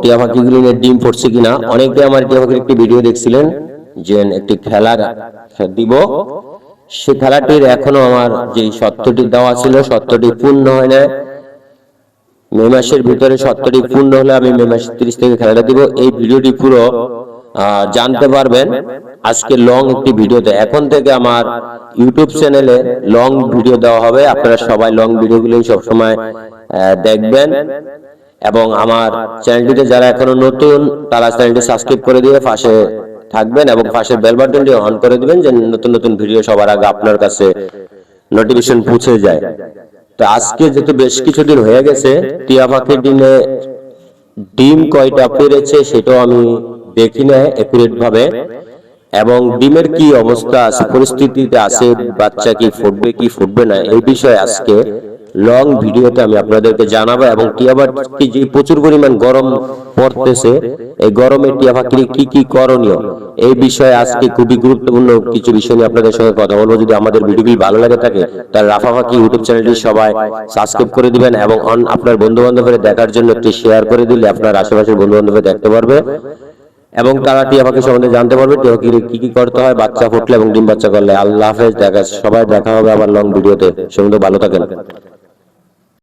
টিয়া পাখিগুলি ডিম ফুটছে কিনা। অনেকে আমার টিয়া পাখির একটি ভিডিও দেখছিলেন যে একটি খেলা দিব, সে খেলাটির এখনো আমার যে সত্যটি দেওয়া ছিল সত্যটি পূর্ণ হয় না। মে মাসের ভিতরে সত্যটি পূর্ণ হলে আমি মে মাসের 30 থেকে খেলাটা দিব। এই ভিডিওটি পুরো জানতে পারবেন আজকে লং একটি ভিডিওতে। এখন থেকে আমার ইউটিউব চ্যানেলে লং ভিডিও দেওয়া হবে, আপনারা সবাই লং ভিডিওগুলো সবসময় দেখবেন এবং আমার চ্যানেলটিতে যারা এখনো নতুন তারা চ্যানেলটি সাবস্ক্রাইব করে দিয়ে পাশে থাকবেন এবং পাশের বেল বাটনটি অন করে দিবেন যে নতুন নতুন ভিডিও সবার আগে আপনার কাছে নোটিফিকেশন পৌঁছে যায়। তো আজকে যেহেতু বেশ কিছুদিন হয়ে গেছে, টিয়া পাখির ডিম কয়টা পেরেছে সেটাও আমি দেখি না একুরেট ভাবে, এবং ডিমের কি অবস্থা আছে পরিস্থিতিতে আছে, বাচ্চা কি ফুটবে কি ফুটবে না এই বিষয়ে আজকে লং ভিডিওতে আমি আপনাদেরকে জানাবো। এবং টিয়া পাখি যে প্রচুর পরিমাণ গরম পড়তেছে, এই গরমে টিয়া পাখির কি কি করণীয় এই বিষয়ে আজকে খুবই গুরুত্বপূর্ণ কিছু বিষয় নিয়ে আপনাদের সঙ্গে কথা বলবো। যদি আমাদের ভিডিওটি ভালো লাগে থাকে তাহলে রাফা পাখি ইউটিউব চ্যানেলটি সবাই সাবস্ক্রাইব করে দিবেন এবং আপনার বন্ধু বান্ধবের দেখার জন্য একটি শেয়ার করে দিলে আপনার আশেপাশের বন্ধু বান্ধবের দেখতে পারবে এবং তারা টিয়া পাখি সম্বন্ধে জানতে পারবে টিয়া পাখির কি কি করতে হয় বাচ্চা ফুটলে এবং ডিম বাচ্চা করলে। আল্লাহ হাফেজ, সবাই দেখা হবে আবার লং ভিডিওতে। সে ভালো থাকেন।